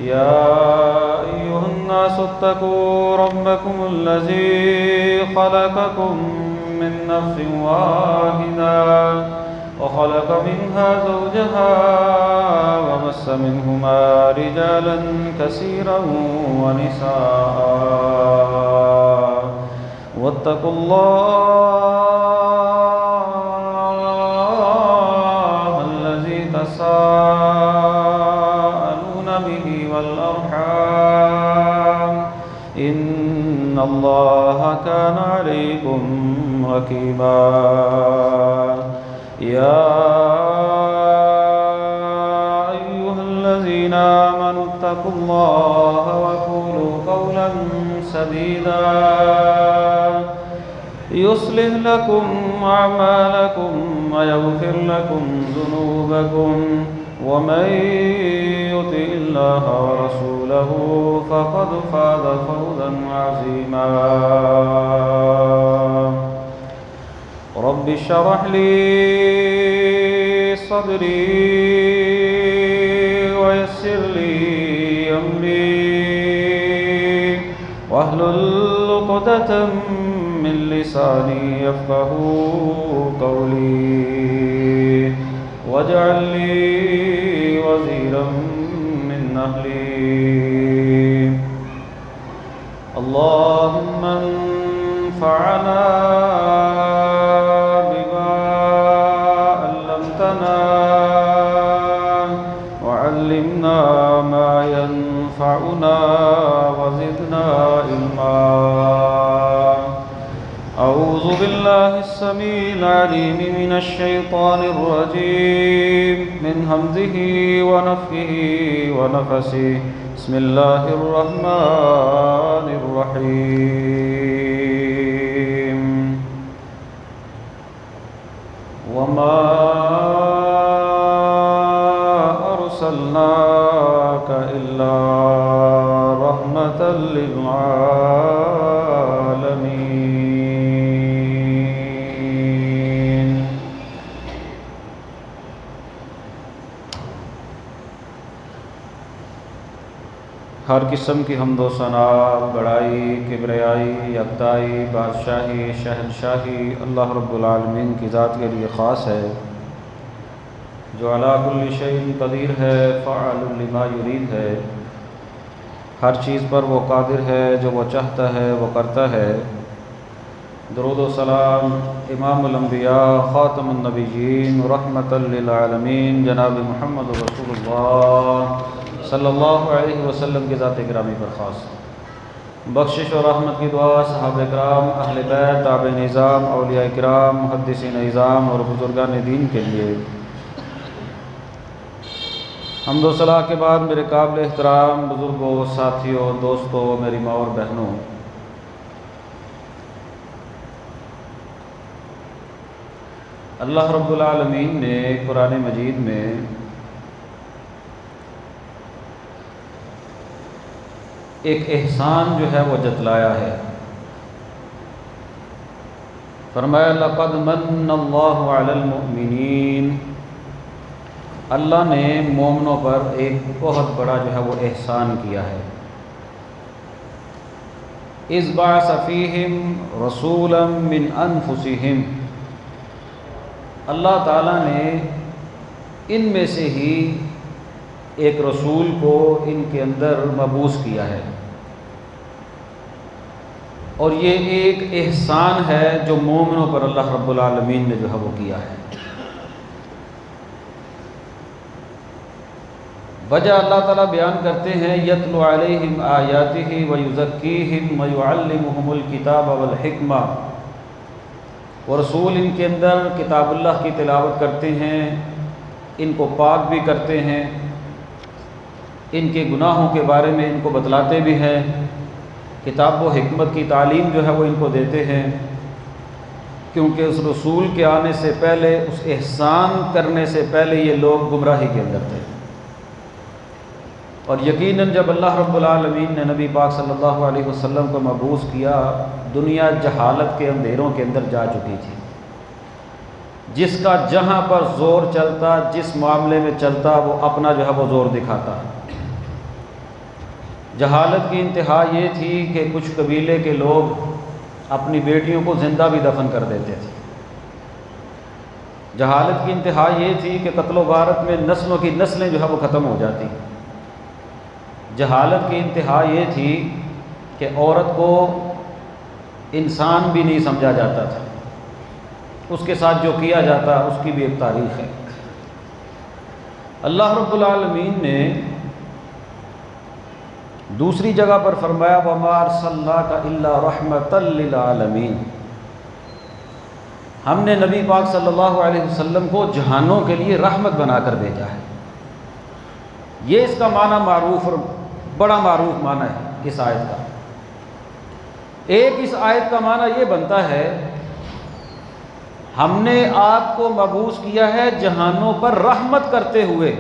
يا أيها الناس اتقوا ربكم الذي خلقكم من نفس واحدة وخلق منها زوجها وبث منهما رجالا كثيرا ونساء واتقوا الله الذي تساءلون به والأرحام إن الله كان عليكم رقيبا يا أيها الذين آمنوا اتقوا الله وقولوا قولا سديدا يصلح لكم أعمالكم ويغفر لكم ذنوبكم ومن يطع الله ورسوله فقد فاز فوزا عظيما رب اشرح لي صدري ويسر لي أمري واحلل عقدة من لساني يفقهوا قولي واجعل لي وزيرا من أهلي اللهم انفعنا بما علمتنا وعلمنا ما ينفعنا وزدنا علما أعوذ بالله السميع العليم من الشيطان الرجيم من همزه ونفخه ونفثه بسم الله الرحمن الرحيم وما أرسلناك إلا رحمة للعالمين ہر قسم کی حمد و ثنا، بڑائی، کبریائی، یکتائی، بادشاہی، شہنشاہی اللہ رب العالمین کی ذات کے لیے خاص ہے، جو علی کل شیء قدیر ہے، فعال لما یرید ہے، ہر چیز پر وہ قادر ہے، جو وہ چاہتا ہے وہ کرتا ہے۔ درود و سلام امام الانبیاء خاتم النبیین رحمۃ للعالمین جناب محمد رسول اللہ صلی اللہ علیہ وسلم کی ذات گرامی پر خاص۔ بخشش و رحمت کی دعا صحابہ کرام، اہل بیت، تابع نظام، اولیاء کرام، محدثین نظام اور بزرگان دین کے لیے۔ حمد و ثنا کے بعد میرے قابل احترام بزرگوں، ساتھیوں، دوستوں، میری ماں اور بہنوں، اللہ رب العالمین نے قرآن مجید میں ایک احسان جو ہے وہ جتلایا ہے۔ فرمایا لقد من اللہ علی المؤمنین، اللہ نے مومنوں پر ایک بہت بڑا جو ہے وہ احسان کیا ہے۔ اذ بعث فیہم رسولا من انفسہم، اللہ تعالیٰ نے ان میں سے ہی ایک رسول کو ان کے اندر مبعوث کیا ہے، اور یہ ایک احسان ہے جو مومنوں پر اللہ رب العالمین نے جو ہے وہ کیا ہے۔ وجہ اللہ تعالیٰ بیان کرتے ہیں یتلو علیہم آیاتہ ویزکیہم ویعلمہم الکتاب والحکمہ، وہ رسول ان کے اندر کتاب اللہ کی تلاوت کرتے ہیں، ان کو پاک بھی کرتے ہیں، ان کے گناہوں کے بارے میں ان کو بتلاتے بھی ہیں، کتاب و حکمت کی تعلیم جو ہے وہ ان کو دیتے ہیں، کیونکہ اس رسول کے آنے سے پہلے، اس احسان کرنے سے پہلے یہ لوگ گمراہی کے اندر تھے۔ اور یقیناً جب اللہ رب العالمین نے نبی پاک صلی اللہ علیہ وسلم کو مبعوث کیا، دنیا جہالت کے اندھیروں کے اندر جا چکی تھی۔ جس کا جہاں پر زور چلتا، جس معاملے میں چلتا، وہ اپنا جو ہے وہ زور دکھاتا۔ جہالت کی انتہا یہ تھی کہ کچھ قبیلے کے لوگ اپنی بیٹیوں کو زندہ بھی دفن کر دیتے تھے۔ جہالت کی انتہا یہ تھی کہ قتل و غارت میں نسلوں کی نسلیں جو ہے وہ ختم ہو جاتی۔ جہالت کی انتہا یہ تھی کہ عورت کو انسان بھی نہیں سمجھا جاتا تھا، اس کے ساتھ جو کیا جاتا اس کی بھی ایک تاریخ ہے۔ اللہ رب العالمین نے دوسری جگہ پر فرمایا وَمَا أَرْسَلْنَاكَ إِلَّا رَحْمَةً لِّلْعَالَمِينَ، ہم نے نبی پاک صلی اللہ علیہ وسلم کو جہانوں کے لیے رحمت بنا کر بھیجا ہے۔ یہ اس کا معنی معروف اور بڑا معروف معنی ہے اس آیت کا۔ ایک اس آیت کا معنی یہ بنتا ہے ہم نے آپ کو مبعوث کیا ہے جہانوں پر رحمت کرتے ہوئے۔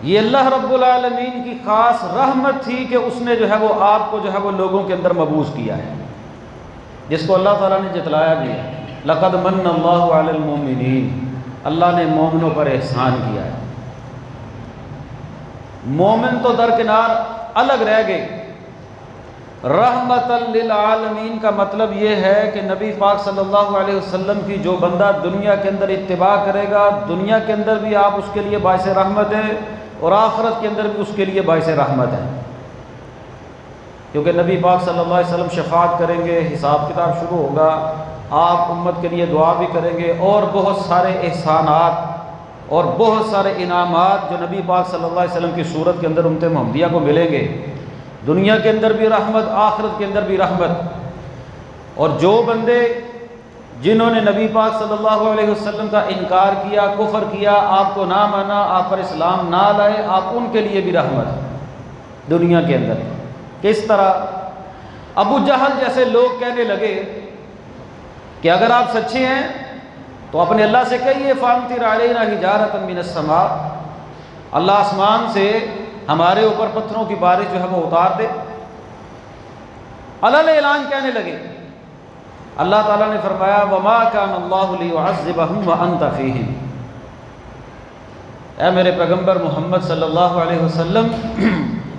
یہ اللہ رب العالمین کی خاص رحمت تھی کہ اس نے جو ہے وہ آپ کو جو ہے وہ لوگوں کے اندر مبعوث کیا ہے، جس کو اللہ تعالیٰ نے جتلایا بھی ہے۔ لَقَدْ مَنَّ اللَّهُ عَلَى الْمُؤْمِنِينَ، اللہ نے مومنوں پر احسان کیا ہے۔ مومن تو درکنار الگ رہ گئے۔ رحمت للعالمین کا مطلب یہ ہے کہ نبی پاک صلی اللہ علیہ وسلم کی جو بندہ دنیا کے اندر اتباع کرے گا، دنیا کے اندر بھی آپ اس کے لیے باعث رحمت ہے اور آخرت کے اندر بھی اس کے لیے باعث رحمت ہے، کیونکہ نبی پاک صلی اللہ علیہ وسلم شفاعت کریں گے، حساب کتاب شروع ہوگا، آپ امت کے لیے دعا بھی کریں گے، اور بہت سارے احسانات اور بہت سارے انعامات جو نبی پاک صلی اللہ علیہ وسلم کی صورت کے اندر امت محمدیہ کو ملیں گے۔ دنیا کے اندر بھی رحمت، آخرت کے اندر بھی رحمت۔ اور جو بندے جنہوں نے نبی پاک صلی اللہ علیہ وسلم کا انکار کیا، کفر کیا، آپ کو نہ مانا، آپ پر اسلام نہ لائے، آپ ان کے لیے بھی رحمت دنیا کے اندر۔ کس طرح؟ ابو جہل جیسے لوگ کہنے لگے کہ اگر آپ سچے ہیں تو اپنے اللہ سے کہیے فَأَمْطِرْ عَلَيْنَا حِجَارَةً مِّنَ السَّمَاءِ، اللہ آسمان سے ہمارے اوپر پتھروں کی بارش جو ہے وہ اتار دے۔ علل اعلان کہنے لگے۔ اللہ تعالیٰ نے فرمایا وَمَا كَانَ اللَّهُ لِيُعَذِّبَهُمْ وَأَنْتَ فِيهِمْ، اے میرے پیغمبر محمد صلی اللہ علیہ وسلم،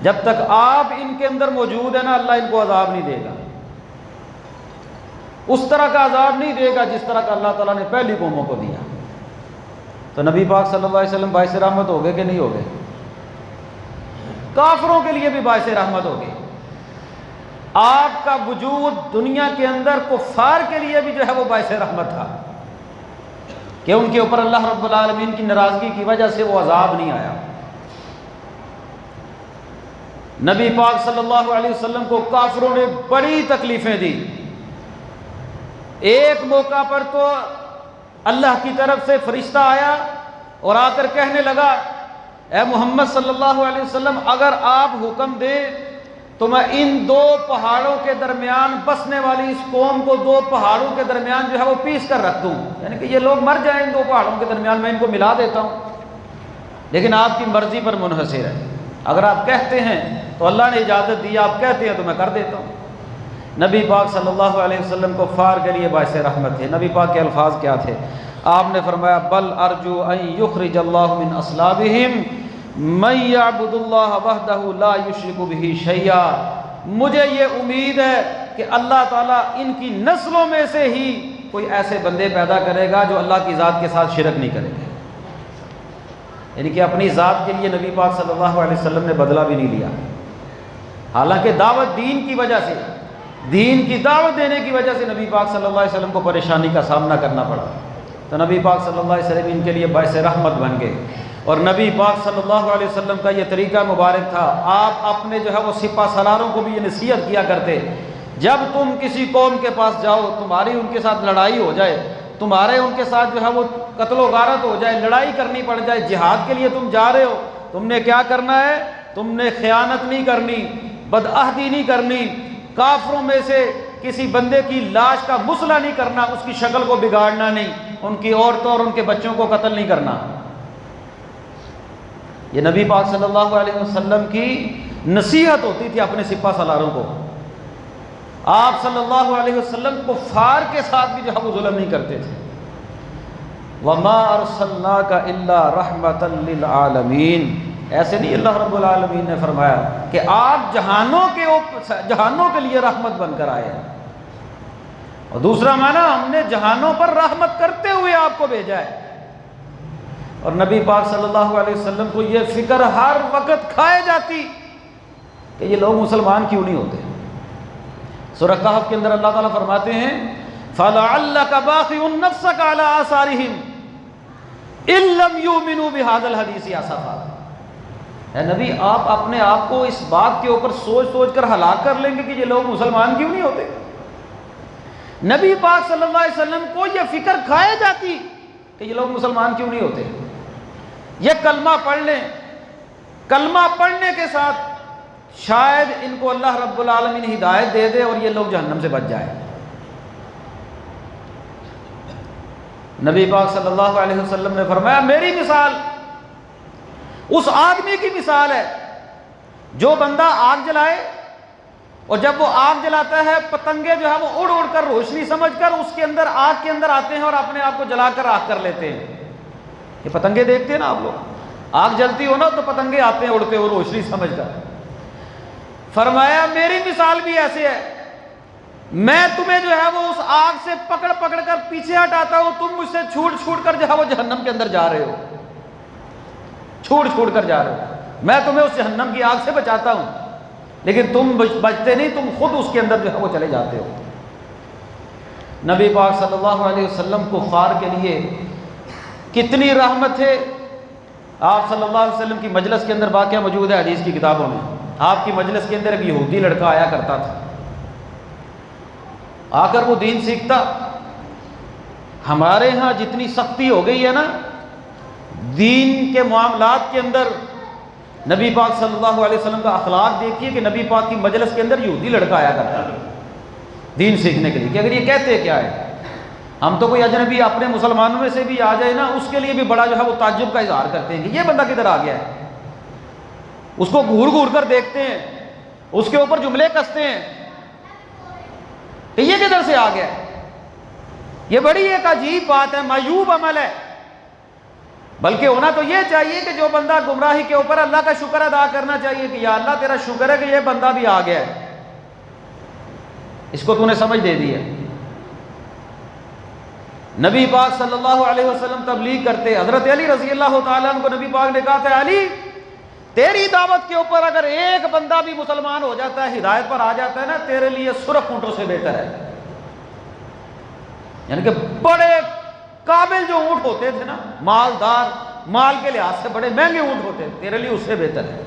جب تک آپ ان کے اندر موجود ہیں نا، اللہ ان کو عذاب نہیں دے گا، اس طرح کا عذاب نہیں دے گا جس طرح کا اللہ تعالیٰ نے پہلی قوموں کو دیا۔ تو نبی پاک صلی اللہ علیہ وسلم باعث رحمت ہو گئے کہ نہیں ہو گئے؟ کافروں کے لیے بھی باعث رحمت ہوگی۔ آپ کا وجود دنیا کے اندر کفار کے لیے بھی جو ہے وہ باعث رحمت تھا کہ ان کے اوپر اللہ رب العالمین کی ناراضگی کی وجہ سے وہ عذاب نہیں آیا۔ نبی پاک صلی اللہ علیہ وسلم کو کافروں نے بڑی تکلیفیں دی۔ ایک موقع پر تو اللہ کی طرف سے فرشتہ آیا اور آ کر کہنے لگا اے محمد صلی اللہ علیہ وسلم، اگر آپ حکم دیں تو میں ان دو پہاڑوں کے درمیان بسنے والی اس قوم کو دو پہاڑوں کے درمیان جو ہے وہ پیس کر رکھ دوں، یعنی کہ یہ لوگ مر جائیں ان دو پہاڑوں کے درمیان، میں ان کو ملا دیتا ہوں، لیکن آپ کی مرضی پر منحصر ہے۔ اگر آپ کہتے ہیں تو اللہ نے اجازت دی، آپ کہتے ہیں تو میں کر دیتا ہوں۔ نبی پاک صلی اللہ علیہ وسلم کو کفار کے لیے باعث رحمت تھے۔ نبی پاک کے الفاظ کیا تھے؟ آپ نے فرمایا بل ارجو ان یخرج اللہ من اصلابہم من یعبد اللہ وحدہ لا یشرک بہ شیئا، مجھے یہ امید ہے کہ اللہ تعالیٰ ان کی نسلوں میں سے ہی کوئی ایسے بندے پیدا کرے گا جو اللہ کی ذات کے ساتھ شرک نہیں کریں گے، یعنی کہ اپنی ذات کے لیے نبی پاک صلی اللہ علیہ وسلم نے بدلہ بھی نہیں لیا، حالانکہ دعوت دین کی وجہ سے، دین کی دعوت دینے کی وجہ سے نبی پاک صلی اللہ علیہ وسلم کو پریشانی کا سامنا کرنا پڑا، تو نبی پاک صلی اللہ علیہ وسلم ان کے لیے باعث رحمت بن گئے۔ اور نبی پاک صلی اللہ علیہ وسلم کا یہ طریقہ مبارک تھا، آپ اپنے جو ہے وہ سپہ سالاروں کو بھی یہ نصیحت کیا کرتے، جب تم کسی قوم کے پاس جاؤ، تمہاری ان کے ساتھ لڑائی ہو جائے، تمہارے ان کے ساتھ جو ہے وہ قتل و غارت ہو جائے، لڑائی کرنی پڑ جائے، جہاد کے لیے تم جا رہے ہو، تم نے کیا کرنا ہے؟ تم نے خیانت نہیں کرنی، بدعہدی نہیں کرنی، کافروں میں سے کسی بندے کی لاش کا مسئلہ نہیں کرنا، اس کی شکل کو بگاڑنا نہیں، ان کی عورتوں اور ان کے بچوں کو قتل نہیں کرنا۔ یہ نبی پاک صلی اللہ علیہ وسلم کی نصیحت ہوتی تھی اپنے سپہ سالاروں کو۔ آپ صلی اللہ علیہ وسلم کفار کے ساتھ بھی جو ہے وہ ظلم نہیں کرتے تھے۔ وَمَا أَرْسَلْنَاكَ إِلَّا رَحْمَةً لِّلْعَالَمِينَ، ایسے نہیں اللہ رب العالمین نے فرمایا کہ آپ جہانوں کے لیے رحمت بن کر آئے ہیں، اور دوسرا معنی ہم نے جہانوں پر رحمت کرتے ہوئے آپ کو بھیجا ہے۔ اور نبی پاک صلی اللہ علیہ وسلم کو یہ فکر ہر وقت کھائے جاتی کہ یہ لوگ مسلمان کیوں نہیں ہوتے۔ سورہ کہف کے اندر اللہ تعالیٰ فرماتے ہیں فَلَعَلَّكَ بَاخِعٌ نَفْسَكَ عَلَىٰ آثَارِهِمْ إِن لَّمْ يُؤْمِنُوا بِهَٰذَا الْحَدِيثِ آسَفًا۔ اے نبی، آپ اپنے آپ کو اس بات کے اوپر سوچ سوچ کر ہلاک کر لیں گے کہ یہ لوگ مسلمان کیوں نہیں ہوتے۔ نبی پاک صلی اللہ علیہ وسلم کو یہ فکر کھائے جاتی کہ یہ لوگ مسلمان کیوں نہیں ہوتے۔ یہ کلمہ پڑھ لیں، کلمہ پڑھنے کے ساتھ شاید ان کو اللہ رب العالمین ہدایت دے دے اور یہ لوگ جہنم سے بچ جائیں۔ نبی پاک صلی اللہ علیہ وسلم نے فرمایا میری مثال اس آدمی کی مثال ہے جو بندہ آگ جلائے، اور جب وہ آگ جلاتا ہے پتنگے جو ہے وہ اڑ اڑ کر روشنی سمجھ کر اس کے اندر آگ کے اندر آتے ہیں اور اپنے آپ کو جلا کر راکھ کر لیتے ہیں۔ یہ پتنگے دیکھتے ہیں نا آپ لوگ، آگ جلتی ہو نا تو پتنگے آتے ہیں اڑتے ہوئے روشنی سمجھ کر۔ فرمایا میری مثال بھی ایسے ہے، میں تمہیں جو ہے وہ اس آگ سے پکڑ پکڑ کر پیچھے ہٹاتا ہوں، تم مجھ سے چھوٹ چھوٹ کر جو ہے وہ جہنم کے اندر جا رہے ہو، چھوٹ چھوٹ کر جا رہے ہو۔ میں تمہیں اس جہنم کی آگ سے بچاتا ہوں لیکن تم بچتے نہیں، تم خود اس کے اندر جو ہے وہ چلے جاتے ہو۔ نبی پاک صلی اللہ علیہ وسلم کفار کے لیے کتنی رحمت ہے۔ آپ صلی اللہ علیہ وسلم کی مجلس کے اندر واقعہ موجود ہے حدیث کی کتابوں میں۔ آپ کی مجلس کے اندر ایک یہودی لڑکا آیا کرتا تھا، آ کر وہ دین سیکھتا۔ ہمارے ہاں جتنی سختی ہو گئی ہے نا دین کے معاملات کے اندر، نبی پاک صلی اللہ علیہ وسلم کا اخلاق دیکھیے کہ نبی پاک کی مجلس کے اندر یہودی لڑکا آیا کرتا ہے دین سیکھنے کے لیے، کہ اگر یہ کہتے کیا ہے، ہم تو کوئی اجنبی اپنے مسلمانوں میں سے بھی آ جائے نا اس کے لیے بھی بڑا جو ہے وہ تعجب کا اظہار کرتے ہیں کہ یہ بندہ کدھر آ گیا ہے، اس کو گھور گھور کر دیکھتے ہیں، اس کے اوپر جملے کستے ہیں کہ یہ کدھر سے آ گیا ہے۔ یہ بڑی ایک عجیب بات ہے، معیوب عمل ہے۔ بلکہ ہونا تو یہ چاہیے کہ جو بندہ گمراہی کے اوپر اللہ کا شکر ادا کرنا چاہیے کہ یا اللہ تیرا شکر ہے کہ یہ بندہ بھی آ گیا ہے، اس کو تو نے سمجھ دے دی ہے۔ نبی پاک صلی اللہ علیہ وسلم تبلیغ کرتے، حضرت علی رضی اللہ تعالیٰ عنہ کو نبی پاک نے کہا تھا علی تیری دعوت کے اوپر اگر ایک بندہ بھی مسلمان ہو جاتا ہے، ہدایت پر آ جاتا ہے نا، تیرے لیے سرخ اونٹوں سے بہتر ہے۔ یعنی کہ بڑے قابل جو اونٹ ہوتے تھے نا، مالدار، مال کے لحاظ سے بڑے مہنگے اونٹ ہوتے تھے، تیرے لیے اس سے بہتر ہے۔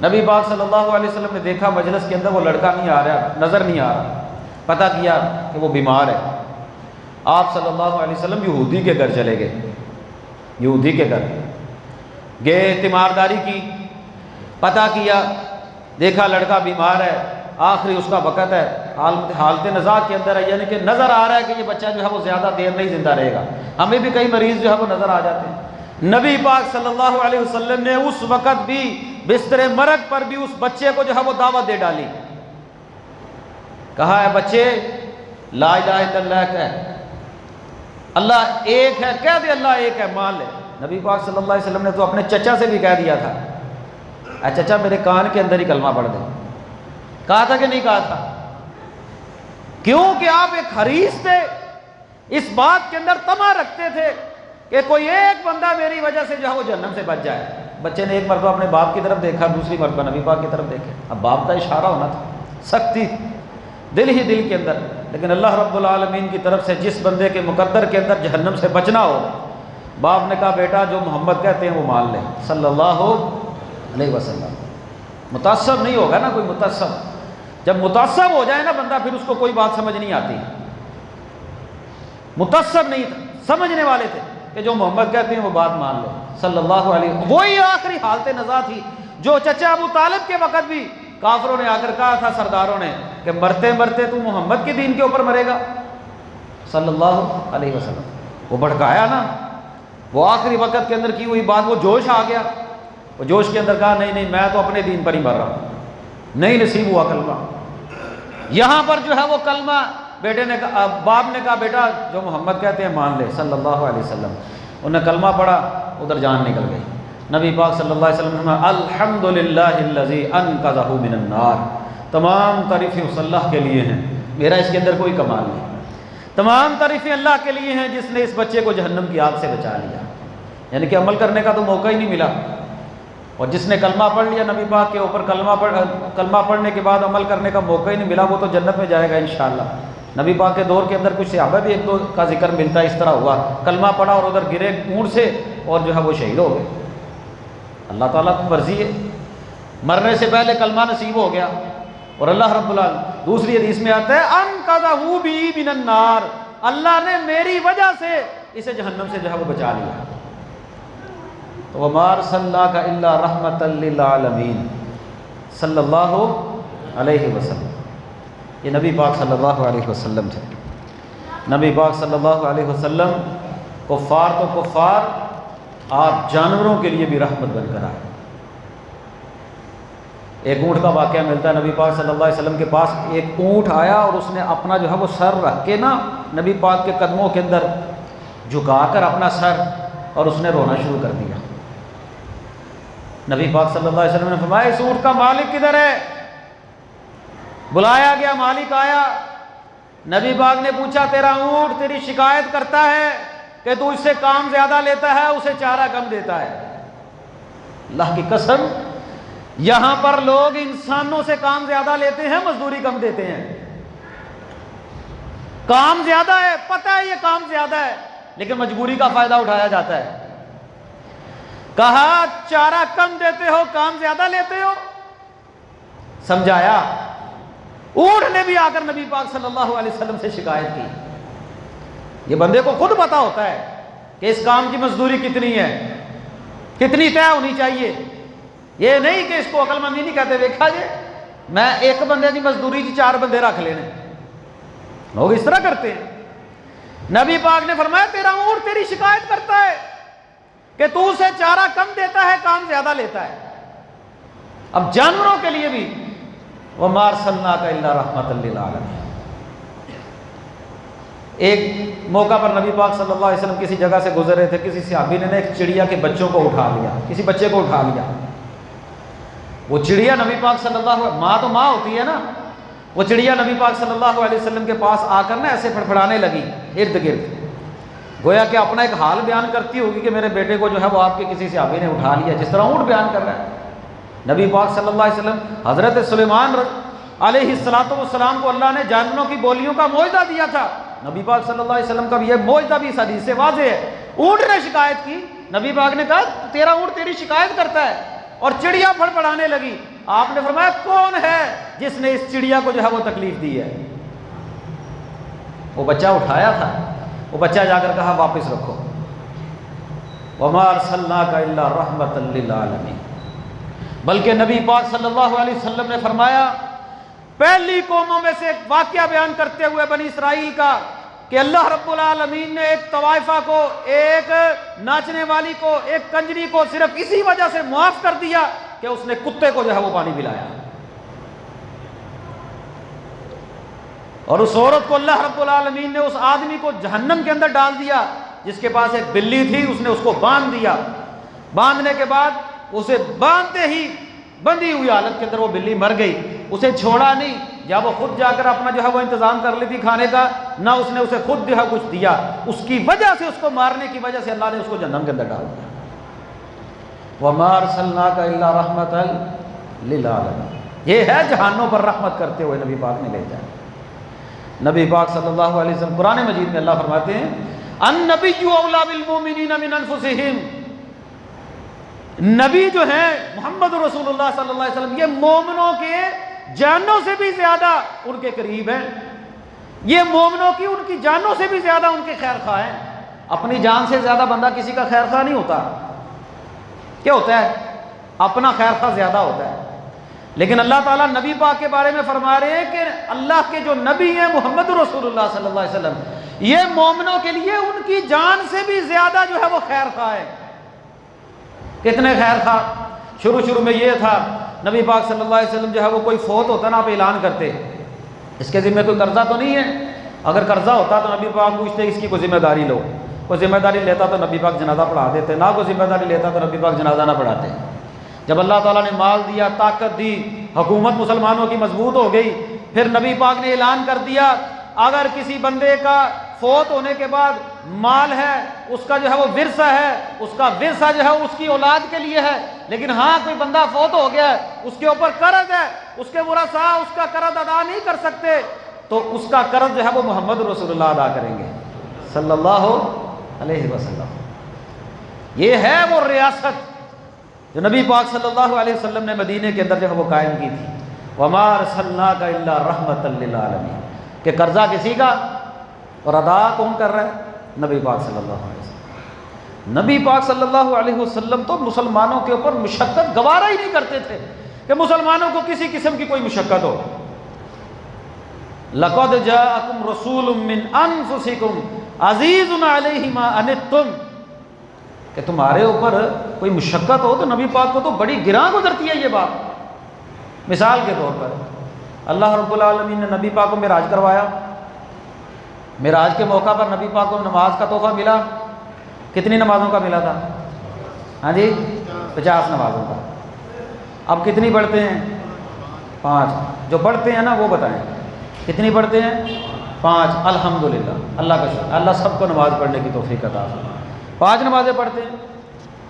نبی پاک صلی اللہ علیہ وسلم نے دیکھا مجلس کے اندر وہ لڑکا نہیں آ رہا، نظر نہیں آ رہا، پتہ کیا کہ وہ بیمار ہے۔ آپ صلی اللہ علیہ وسلم یہودی کے گھر چلے گئے، یہودی کے گھر گئے، تیمارداری کی، پتہ کیا، دیکھا لڑکا بیمار ہے، آخری اس کا وقت ہے، حالت نزاع کے اندر ہے، یعنی کہ نظر آ رہا ہے کہ یہ بچہ جو ہے وہ زیادہ دیر نہیں زندہ رہے گا۔ ہمیں بھی کئی مریض جو ہے وہ نظر آ جاتے ہیں۔ نبی پاک صلی اللہ علیہ وسلم نے اس وقت بھی بستر مرگ پر بھی اس بچے کو جو ہے وہ دعوت دے ڈالی، کہا ہے بچے لا الہ الا اللہ کہہ، اللہ ایک ہے، کہہ دے اللہ ایک ہے، مان لے۔ نبی پاک صلی اللہ علیہ وسلم نے تو اپنے چچا سے بھی کہہ دیا تھا، اے چچا میرے کان کے اندر ہی کلمہ پڑھ دے، کہا تھا کہ نہیں کہا تھا؟ کیوں کہ آپ ایک حریص تھے، اس بات کے اندر طمع رکھتے تھے کہ کوئی ایک بندہ میری وجہ سے جو ہے وہ جہنم سے بچ جائے۔ بچے نے ایک مرتبہ اپنے باپ کی طرف دیکھا، دوسری مرتبہ نبی پاک کی طرف دیکھے، اب باپ کا اشارہ ہونا تھا، سختی دل ہی دل کے اندر، لیکن اللہ رب العالمین کی طرف سے جس بندے کے مقدر کے اندر جہنم سے بچنا ہو، باپ نے کہا بیٹا جو محمد کہتے ہیں وہ مان لے صلی اللہ علیہ وسلم۔ متعصب نہیں ہوگا نا کوئی، متعصب جب متعصب ہو جائے نا بندہ پھر اس کو کوئی بات سمجھ نہیں آتی۔ متعصب نہیں تھا، سمجھنے والے تھے کہ جو محمد کہتے ہیں وہ بات مان لے صلی اللہ علیہ وسلم۔ وہی آخری حالت نزاع تھی جو چچا ابو طالب کے وقت بھی کافروں نے آ کر کہا تھا، سرداروں نے، کہ مرتے مرتے تو محمد کے دین کے اوپر مرے گا صلی اللہ علیہ وسلم۔ وہ بھڑکایا نا، وہ آخری وقت کے اندر کی ہوئی بات، وہ جوش آ گیا، وہ جوش کے اندر کہا نہیں نہیں میں تو اپنے دین پر ہی مر رہا ہوں، نہیں نصیب ہوا کلمہ۔ یہاں پر جو ہے وہ کلمہ بیٹے نے کہا، باپ نے کہا بیٹا جو محمد کہتے ہیں مان لے صلی اللہ علیہ وسلم۔ انہوں نے کلمہ پڑھا، ادھر جان نکل گئی۔ نبی پاک صلی اللہ علیہ وسلم نے فرمایا الحمدللہ الذی انقذہ من النار، تمام تعریفیں اس اللہ کے لیے ہیں، میرا اس کے اندر کوئی کمال نہیں، تمام تعریفیں اللہ کے لیے ہیں جس نے اس بچے کو جہنم کی آگ سے بچا لیا۔ یعنی کہ عمل کرنے کا تو موقع ہی نہیں ملا، اور جس نے کلمہ پڑھ لیا نبی پاک کے اوپر، کلمہ پڑھنے کے بعد عمل کرنے کا موقع ہی نہیں ملا، وہ تو جنت میں جائے گا انشاءاللہ۔ نبی پاک کے دور کے اندر کچھ صحابہ بھی ایک دو کا ذکر ملتا ہے، اس طرح ہوا کلمہ پڑھا اور ادھر گرے اونٹ سے اور جو ہے وہ شہید ہو گئے۔ اللہ تعالیٰ کی مرضی ہے، مرنے سے پہلے کلمہ نصیب ہو گیا، اور اللہ رب العالمین دوسری حدیث میں آتا ہے انقذہ بی من النار، اللہ نے میری وجہ سے اسے جہنم سے جو ہے وہ بچا لیا۔ تو وما ارسلناک الا رحمۃ للعالمین صلی اللہ علیہ وسلم، یہ نبی پاک صلی اللہ علیہ وسلم تھے۔ نبی پاک صلی اللہ علیہ وسلم کفار تو کفار، آپ جانوروں کے لیے بھی رحمت بن کر آئے۔ ایک اونٹ کا واقعہ ملتا ہے، نبی پاک صلی اللہ علیہ وسلم کے پاس ایک اونٹ آیا اور اس نے اپنا جو ہے وہ سر رکھ کے نا نبی پاک کے قدموں کے اندر جھکا کر اپنا سر، اور اس نے رونا شروع کر دیا۔ نبی پاک صلی اللہ علیہ وسلم نے فرمایا اس اونٹ کا مالک کدھر ہے؟ بلایا گیا، مالک آیا، نبی پاک نے پوچھا تیرا اونٹ تیری شکایت کرتا ہے کہ تو اس سے کام زیادہ لیتا ہے، اسے چارہ کم دیتا ہے۔ اللہ کی قسم، یہاں پر لوگ انسانوں سے کام زیادہ لیتے ہیں، مزدوری کم دیتے ہیں۔ کام زیادہ ہے، پتہ ہے یہ کام زیادہ ہے، لیکن مجبوری کا فائدہ اٹھایا جاتا ہے۔ کہا چارہ کم دیتے ہو، کام زیادہ لیتے ہو، سمجھایا۔ اونٹ نے بھی آ کر نبی پاک صلی اللہ علیہ وسلم سے شکایت کی۔ یہ بندے کو خود پتا ہوتا ہے کہ اس کام کی مزدوری کتنی ہے، کتنی طے ہونی چاہیے۔ یہ نہیں کہ اس کو عقل مندی نہیں کہتے، دیکھا جی میں ایک بندے کی مزدوری کی 4 بندے رکھ لینے، لوگ اس طرح کرتے ہیں۔ نبی پاک نے فرمایا تیرا اونٹ تیری شکایت کرتا ہے کہ تو اسے چارہ کم دیتا ہے، کام زیادہ لیتا ہے۔ اب جانوروں کے لیے بھی وَمَا أَرْسَلْنَاكَ إِلَّا رَحْمَةً لِلْعَالَمِينَ۔ ایک موقع پر نبی پاک صلی اللہ علیہ وسلم کسی جگہ سے گزر رہے تھے، کسی صحابی نے ایک چڑیا کے بچوں کو اٹھا لیا، کسی بچے کو اٹھا لیا۔ وہ چڑیا نبی پاک صلی اللہ علیہ وسلم، ماں تو ماں ہوتی ہے نا، وہ چڑیا نبی پاک صلی اللہ علیہ وسلم کے پاس آ کر نا ایسے پھڑپھڑانے لگی ارد گرد، گویا کہ اپنا ایک حال بیان کرتی ہوگی کہ میرے بیٹے کو جو ہے وہ آپ کے کسی صحابی نے اٹھا لیا، جس طرح اونٹ بیان کر رہا ہے۔ نبی پاک صلی اللہ علیہ وسلم حضرت سلیمان علیہ السلام کو اللہ نے جانوروں کی بولیوں کا معجزہ دیا تھا، نبی پاک صلی اللہ علیہ وسلم کا بھی یہ معجزہ بھی اس حدیث سے واضح ہے۔ اونٹ نے شکایت کی، نبی پاک نے کہا تیرا اونٹ تیری شکایت کرتا ہے، اور چڑیا پھڑپڑانے لگی۔ آپ نے فرمایا کون ہے جس نے اس چڑیا کو جو ہے وہ تکلیف دی ہے؟ وہ بچہ اٹھایا تھا، وہ بچہ جا کر کہا واپس رکھو۔ وَمَا أَرْسَلْنَاكَ إِلَّا رَحْمَةً لِلْعَالَمِينَ۔ بلکہ نبی پاک صلی اللہ علیہ وسلم نے فرمایا پہلی قوموں میں سے ایک واقعہ بیان کرتے ہوئے بنی اسرائیل کا، کہ اللہ رب العالمین نے ایک طوائفہ کو، ایک ناچنے والی کو، ایک کنجری کو صرف اسی وجہ سے معاف کر دیا کہ اس نے کتے کو جو ہے وہ پانی پلایا، اور اس عورت کو اللہ رب العالمین نے اس آدمی کو جہنم کے اندر ڈال دیا جس کے پاس ایک بلی تھی، اس نے اس کو باندھ دیا۔ باندھنے کے بعد اسے باندھتے ہی بندھی ہوئی حالت کے اندر وہ بلی مر گئی، اسے چھوڑا نہیں، یا وہ خود جا کر اپنا جو ہے وہ انتظام کر لی تھی کھانے کا، نہ اس نے اسے خود جو ہے کچھ دیا، اس کی وجہ سے، اس کو مارنے کی وجہ سے اللہ نے اس کو جہنم کے اندر ڈال دیا۔ وَمَا أَرْسَلْنَاكَ إِلَّا رَحْمَةً لِلْعَالَمِينَ، یہ ہے جہانوں پر رحمت کرتے ہوئے نبی پاک نے بھیجا ہے۔ نبی پاک صلی اللہ علیہ وسلم قرآن مجید میں اللہ فرماتے ہیں النبی اولیٰ بالمؤمنین من انفسہم، نبی جو ہیں محمد رسول اللہ صلی اللہ علیہ وسلم، یہ مومنوں کے جانوں سے بھی زیادہ ان کے قریب ہیں، یہ مومنوں کی ان کی جانوں سے بھی زیادہ ان کے خیر خواہ ہیں۔ اپنی جان سے زیادہ بندہ کسی کا خیر خواہ نہیں ہوتا، کیا ہوتا ہے؟ اپنا خیر خواہ زیادہ ہوتا ہے۔ لیکن اللہ تعالیٰ نبی پاک کے بارے میں فرما رہے ہیں کہ اللہ کے جو نبی ہیں محمد رسول اللہ صلی اللہ علیہ وسلم، یہ مومنوں کے لیے ان کی جان سے بھی زیادہ جو ہے وہ خیر خواہ ہے۔ کتنے خیر خواہ؟ شروع میں یہ تھا نبی پاک صلی اللہ علیہ وسلم جو ہے وہ کوئی فوت ہوتا نا، آپ اعلان کرتے اس کے ذمہ کوئی قرضہ تو نہیں ہے، اگر قرضہ ہوتا تو نبی پاک پوچھتے اس کی کوئی ذمہ داری لو، کوئی ذمہ داری لیتا تو نبی پاک جنازہ پڑھا دیتے، نہ کوئی ذمہ داری لیتا تو نبی پاک جنازہ نہ پڑھاتے۔ جب اللہ تعالیٰ نے مال دیا، طاقت دی، حکومت مسلمانوں کی مضبوط ہو گئی، پھر نبی پاک نے اعلان کر دیا اگر کسی بندے کا فوت ہونے کے بعد مال ہے، اس کا جو ہے وہ ورثہ ہے، اس کا ورثہ جو ہے اس کی اولاد کے لیے ہے، لیکن ہاں کوئی بندہ فوت ہو گیا ہے، اس کے اوپر قرض ہے، اس کے ورثاء اس کا قرض ادا نہیں کر سکتے، تو اس کا قرض جو ہے وہ محمد رسول اللہ ادا کریں گے صلی اللہ علیہ وسلم۔ یہ ہے وہ ریاست جو نبی پاک صلی اللہ علیہ وسلم نے مدینے کے اندر جو ہے وہ قائم کی تھی۔ وَمَا أَرْسَلْنَاكَ إِلَّا رَحْمَةً لِّلْعَالَمِينَ، کہ قرضہ کسی کا اور ادا کون کر رہا ہے؟ نبی پاک صلی اللہ علیہ وسلم۔ نبی پاک صلی اللہ علیہ وسلم تو مسلمانوں کے اوپر مشقت گوارا ہی نہیں کرتے تھے کہ مسلمانوں کو کسی قسم کی کوئی مشقت ہو۔ لَقَدْ جَاءَكُمْ رَسُولٌ مِّنْ أَنفُسِكُمْ عَزِيزٌ عَلَيْهِ مَا عَنِتُّمْ، کہ تمہارے اوپر کوئی مشقت ہو تو نبی پاک کو تو بڑی گراں گزرتی ہے یہ بات۔ مثال کے طور پر اللہ رب العالمین نے نبی پاک کو معراج کروایا، معراج کے موقع پر نبی پاک کو نماز کا تحفہ ملا، کتنی نمازوں کا ملا تھا؟ ہاں جی 50 نمازوں کا۔ اب کتنی پڑھتے ہیں؟ 5۔ جو پڑھتے ہیں نا وہ بتائیں کتنی پڑھتے ہیں؟ 5۔ الحمدللہ، اللہ کا شکر، اللہ سب کو نماز پڑھنے کی توفیق عطا فرمائے۔ 5 نمازیں پڑھتے ہیں۔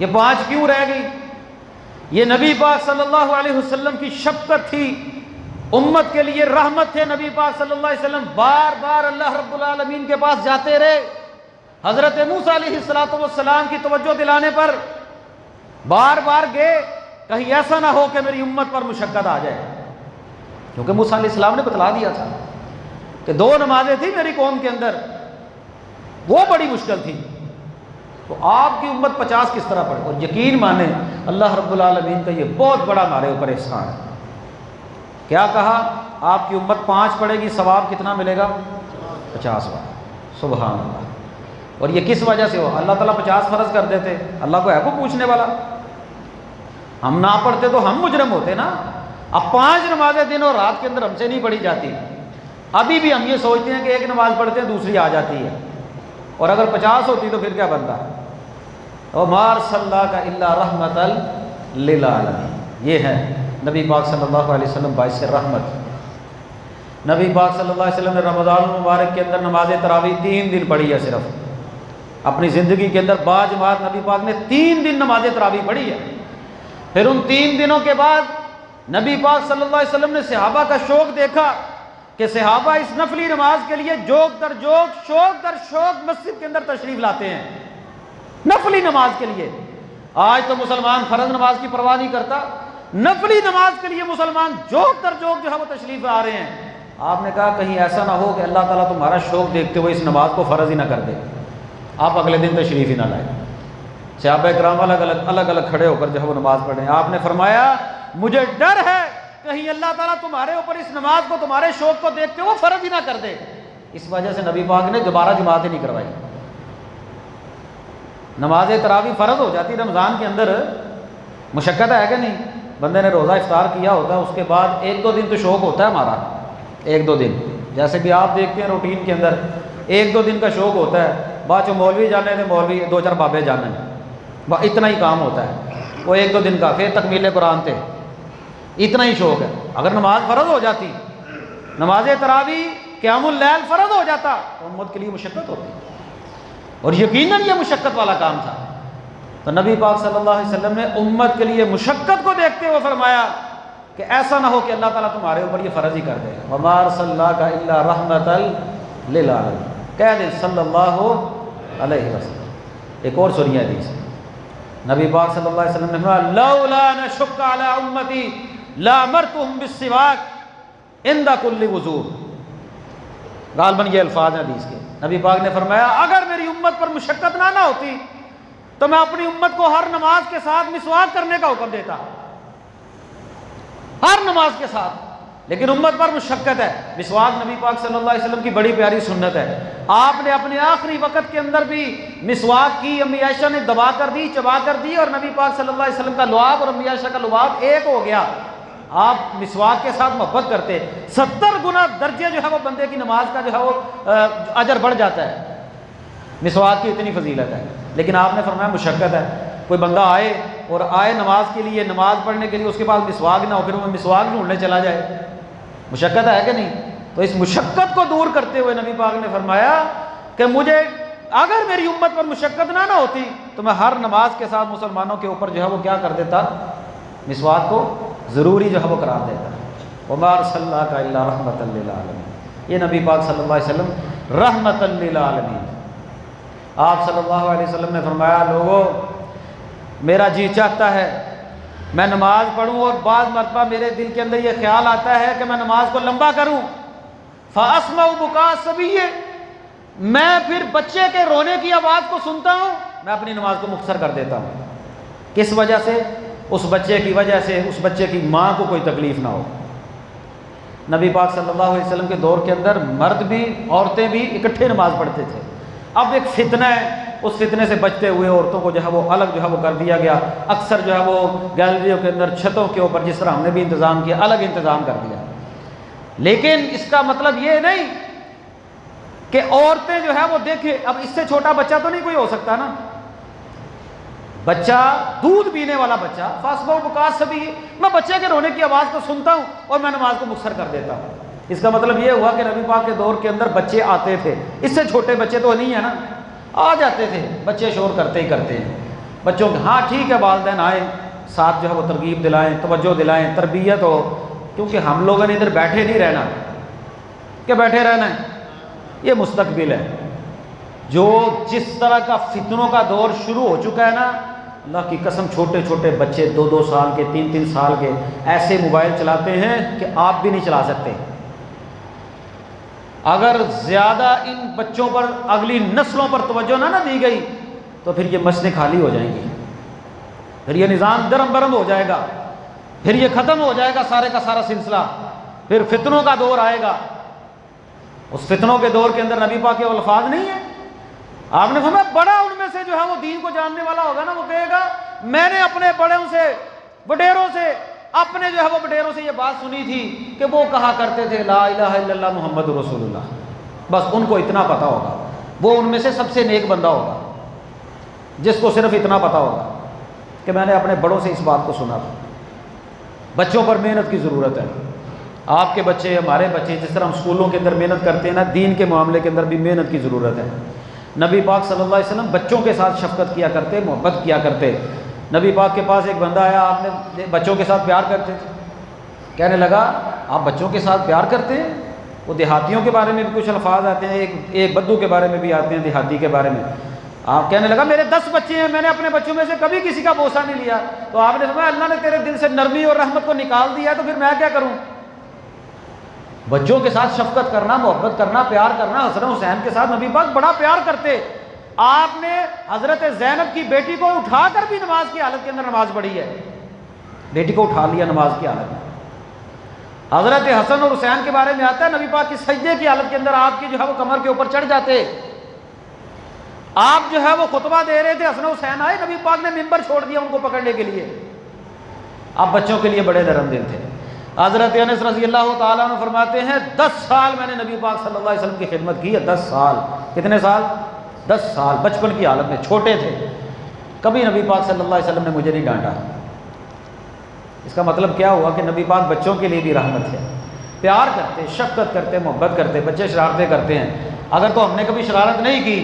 یہ 5 کیوں رہ گئی؟ یہ نبی پاک صلی اللہ علیہ وسلم کی شفقت تھی، امت کے لیے رحمت تھے۔ نبی پاک صلی اللہ علیہ وسلم بار بار اللہ رب العالمین کے پاس جاتے رہے، حضرت موسیٰ علیہ السلام کی توجہ دلانے پر بار بار گئے، کہیں ایسا نہ ہو کہ میری امت پر مشقت آ جائے، کیونکہ موسیٰ علیہ السلام نے بتلا دیا تھا کہ 2 نمازیں تھیں میری قوم کے اندر، وہ بڑی مشکل تھی، تو آپ کی امت 50 کس طرح پڑھے؟ اور یقین مانیں اللہ رب العالمین کا یہ بہت بڑا ہمارے اوپر احسان ہے۔ کیا کہا؟ آپ کی امت 5 پڑھے گی، ثواب کتنا ملے گا؟ 50 بار۔ سبحان اللہ۔ اور یہ کس وجہ سے ہو؟ اللہ تعالیٰ 50 فرض کر دیتے، اللہ کو ہے کو پوچھنے والا؟ ہم نہ پڑھتے تو ہم مجرم ہوتے نا۔ اب 5 نمازیں دن اور رات کے اندر ہم سے نہیں پڑھی جاتی، ابھی بھی ہم یہ سوچتے ہیں کہ ایک نماز پڑھتے ہیں دوسری آ جاتی ہے، اور اگر 50 ہوتی تو پھر کیا بنتا؟ وَمَا أَرْسَلْنَاكَ إِلَّا رَحْمَةً لِّلْعَالَمِينَ۔ یہ ہے نبی پاک صلی اللہ علیہ وسلم باعث رحمت۔ نبی پاک صلی اللہ علیہ وسلم نے رمضان المبارک کے اندر نماز تراویح 3 دن پڑھی ہے، صرف اپنی زندگی کے اندر با جماعت نبی پاک نے 3 دن نماز تراویح پڑھی ہے۔ پھر ان 3 دنوں کے بعد نبی پاک صلی اللہ علیہ وسلم نے صحابہ کا شوق دیکھا کہ صحابہ اس نفلی نماز کے لیے جوگ در جوگ، شوق در شوق مسجد کے اندر تشریف لاتے ہیں نفلی نماز کے لیے۔ آج تو مسلمان فرض نماز کی پرواہ نہیں کرتا، نفلی نماز کے لیے مسلمان جوگ در جوگ جو ہے وہ تشریف آ رہے ہیں۔ آپ نے کہا کہیں ایسا نہ ہو کہ اللہ تعالیٰ تمہارا شوق دیکھتے ہوئے اس نماز کو فرض ہی نہ کر دے، آپ اگلے دن تشریف ہی نہ لائیں۔ صحابہ کرام الگ الگ کھڑے ہو کر جو ہے وہ نماز پڑھیں۔ آپ نے فرمایا مجھے ڈر ہے کہیں اللہ تعالیٰ تمہارے اوپر اس نماز کو تمہارے شوق کو دیکھتے ہوئے فرض ہی نہ کر دے۔ اس وجہ سے نبی پاک نے دوبارہ جماعت ہی نہیں کروائی۔ نماز تراویح فرض ہو جاتی رمضان کے اندر، مشقت ہے کہ نہیں؟ بندے نے روزہ افطار کیا ہوتا ہے، اس کے بعد 1-2 دن تو شوق ہوتا ہے ہمارا، 1-2 دن، جیسے کہ آپ دیکھتے ہیں روٹین کے اندر 1-2 دن کا شوق ہوتا ہے، بعد مولوی جانے تھے، مولوی 2-4 بابے جانے، اتنا ہی کام ہوتا ہے وہ 1-2 دن کا، پھر تکمیل قرآن تھے، اتنا ہی شوق ہے۔ اگر نماز فرض ہو جاتی، نماز تراویح قیام اللیل فرض ہو جاتا تو امت کے لیے مشقت ہوتی، اور یقیناً یہ مشقت والا کام تھا۔ تو نبی پاک صلی اللہ علیہ وسلم نے امت کے لیے مشقت کو دیکھتے ہوئے فرمایا کہ ایسا نہ ہو کہ اللہ تعالیٰ تمہارے اوپر یہ فرض ہی کر دے۔ وَمَا أَرْسَلْنَاكَ إِلَّا رَحْمَةً لِّلْعَالَمِينَ، کہہ دیں صلی اللہ علیہ وسلم۔ ایک اور سنیے حدیث، نبی پاک صلی اللہ علیہ وسلم نے فرمایا لولا نشق علی امتی لامرتهم بالسواک عند کل وضوء۔ غالباً یہ الفاظ ہیں حدیث کے۔ نبی پاک نے فرمایا اگر میری امت پر مشقت نہ ہوتی تو میں اپنی امت کو ہر نماز کے ساتھ مسواک کرنے کا حکم دیتا، ہر نماز کے ساتھ، لیکن امت پر مشقت ہے۔ مسواک نبی پاک صلی اللہ علیہ وسلم کی بڑی پیاری سنت ہے، آپ نے اپنے آخری وقت کے اندر بھی مسواک کی، امی عائشہ نے دبا کر دی، چبا کر دی، اور نبی پاک صلی اللہ علیہ وسلم کا لعاب اور امی عائشہ کا لعاب ایک ہو گیا۔ آپ مسواک کے ساتھ محبت کرتے، 70 گنا درجے جو ہے وہ بندے کی نماز کا جو ہے وہ اجر بڑھ جاتا ہے۔ مسواک کی اتنی فضیلت ہے، لیکن آپ نے فرمایا مشقت ہے۔ کوئی بندہ آئے نماز کے لیے، نماز پڑھنے کے لیے، اس کے پاس مسواک نہ ہو، پھر وہ مسواک ڈھونڈنے چلا جائے، مشقت ہے کہ نہیں؟ تو اس مشقت کو دور کرتے ہوئے نبی پاک نے فرمایا کہ مجھے اگر میری امت پر مشقت نہ ہوتی تو میں ہر نماز کے ساتھ مسلمانوں کے اوپر جو ہے وہ کیا کر دیتا، مسواک کو ضروری جو ہے وہ قرار دیتا۔ وما ارسلناک الا رحمۃ للعالمین، یہ نبی پاک صلی اللہ علیہ وسلم رحمۃ للعالمین۔ آپ صلی اللہ علیہ وسلم نے فرمایا لوگوں میرا جی چاہتا ہے میں نماز پڑھوں اور بعض مرتبہ میرے دل کے اندر یہ خیال آتا ہے کہ میں نماز کو لمبا کروں، فاسمع بکاء الصبی، میں پھر بچے کے رونے کی آواز کو سنتا ہوں، میں اپنی نماز کو مختصر کر دیتا ہوں۔ کس وجہ سے؟ اس بچے کی وجہ سے اس بچے کی ماں کو کوئی تکلیف نہ ہو۔ نبی پاک صلی اللہ علیہ وسلم کے دور کے اندر مرد بھی عورتیں بھی اکٹھے نماز پڑھتے تھے۔ اب ایک فتنہ ہے، اس فتنے سے بچتے ہوئے عورتوں کو جو ہے وہ الگ جو ہے وہ کر دیا گیا، اکثر جو ہے وہ گیلریوں کے اندر، چھتوں کے اوپر جس طرح ہم نے بھی انتظام کیا، الگ انتظام کر دیا۔ لیکن اس کا مطلب یہ نہیں کہ عورتیں جو ہے وہ دیکھیں، اب اس سے چھوٹا بچہ تو نہیں کوئی ہو سکتا نا، بچہ دودھ پینے والا بچہ، فاسمع بکاء الصبی، میں بچے کے رونے کی آواز کو سنتا ہوں اور میں نماز کو مختصر کر دیتا ہوں۔ اس کا مطلب یہ ہوا کہ نبی پاک کے دور کے اندر بچے آتے تھے، اس سے چھوٹے بچے تو نہیں ہے نا، آ جاتے تھے، بچے شور کرتے ہی کرتے ہیں بچوں کے، ہاں ٹھیک ہے والدین آئیں ساتھ جو ہے وہ ترغیب دلائیں، توجہ دلائیں، تربیت ہو، کیونکہ ہم لوگوں نے ادھر بیٹھے نہیں رہنا کہ بیٹھے رہنا ہے، یہ مستقبل ہے۔ جو جس طرح کا فتنوں کا دور شروع ہو چکا ہے نا، اللہ کی قسم چھوٹے چھوٹے بچے 2 سال کے 3 سال کے ایسے موبائل چلاتے ہیں کہ آپ بھی نہیں چلا سکتے۔ اگر زیادہ ان بچوں پر، اگلی نسلوں پر توجہ نہ دی گئی تو پھر یہ مسجدیں خالی ہو جائیں گی، پھر یہ نظام درم برم ہو جائے گا، پھر یہ ختم ہو جائے گا سارے کا سارا سلسلہ، پھر فتنوں کا دور آئے گا۔ اس فتنوں کے دور کے اندر نبی پاک کے الفاظ نہیں ہیں، آپ نے فرمایا بڑا ان میں سے جو ہے وہ دین کو جاننے والا ہوگا نا، وہ کہے گا میں نے اپنے بڑوں سے، وڈیروں سے، اپنے جو ہے وہ وڈیروں سے یہ بات سنی تھی کہ وہ کہا کرتے تھے لا الہ الا اللہ محمد رسول اللہ، بس ان کو اتنا پتا ہوگا، وہ ان میں سے سب سے نیک بندہ ہوگا جس کو صرف اتنا پتا ہوگا کہ میں نے اپنے بڑوں سے اس بات کو سنا تھا۔ بچوں پر محنت کی ضرورت ہے، آپ کے بچے، ہمارے بچے، جس طرح ہم اسکولوں کے اندر محنت کرتے ہیں نا، دین کے معاملے کے اندر بھی محنت کی ضرورت ہے۔ نبی پاک صلی اللہ علیہ وسلم بچوں کے ساتھ شفقت کیا کرتے، محبت کیا کرتے۔ نبی پاک کے پاس ایک بندہ آیا، آپ نے بچوں کے ساتھ پیار کرتے تھے، کہنے لگا آپ بچوں کے ساتھ پیار کرتے ہیں؟ وہ دیہاتیوں کے بارے میں بھی کچھ الفاظ آتے ہیں، ایک بدو کے بارے میں بھی آتے ہیں، دیہاتی کے بارے میں۔ آپ کہنے لگا میرے 10 بچے ہیں، میں نے اپنے بچوں میں سے کبھی کسی کا بوسہ نہیں لیا۔ تو آپ نے فرمایا اللہ نے تیرے دل سے نرمی اور رحمت کو نکال دیا تو پھر میں کیا کروں؟ بچوں کے ساتھ شفقت کرنا، محبت کرنا، پیار کرنا۔ حسن حسین کے ساتھ نبی پاک بڑا پیار کرتے۔ آپ نے حضرت زینب کی بیٹی کو اٹھا کر بھی نماز کی حالت کے اندر نماز پڑھی ہے، بیٹی کو اٹھا لیا نماز کی حالت میں۔ حضرت حسن اور حسین کے بارے میں آتا ہے نبی پاک کی سجدے کی حالت کے اندر آپ کی جو ہے وہ کمر کے اوپر چڑھ جاتے، آپ جو ہے وہ خطبہ دے رہے تھے، حسن حسین آئے، نبی پاک نے ممبر چھوڑ دیا ان کو پکڑنے کے لیے۔ آپ بچوں کے لیے بڑے نرم دل تھے۔ حضرت انس رضی اللہ تعالیٰ عنہ فرماتے ہیں 10 سال میں نے نبی پاک صلی اللہ علیہ وسلم کی خدمت کی ہے، 10 سال۔ کتنے سال؟ 10 سال، بچپن کی حالت میں، چھوٹے تھے، کبھی نبی پاک صلی اللہ علیہ وسلم نے مجھے نہیں ڈانٹا۔ اس کا مطلب کیا ہوا کہ نبی پاک بچوں کے لیے بھی رحمت ہے، پیار کرتے، شفقت کرتے، محبت کرتے۔ بچے شرارتیں کرتے ہیں، اگر تو ہم نے کبھی شرارت نہیں کی،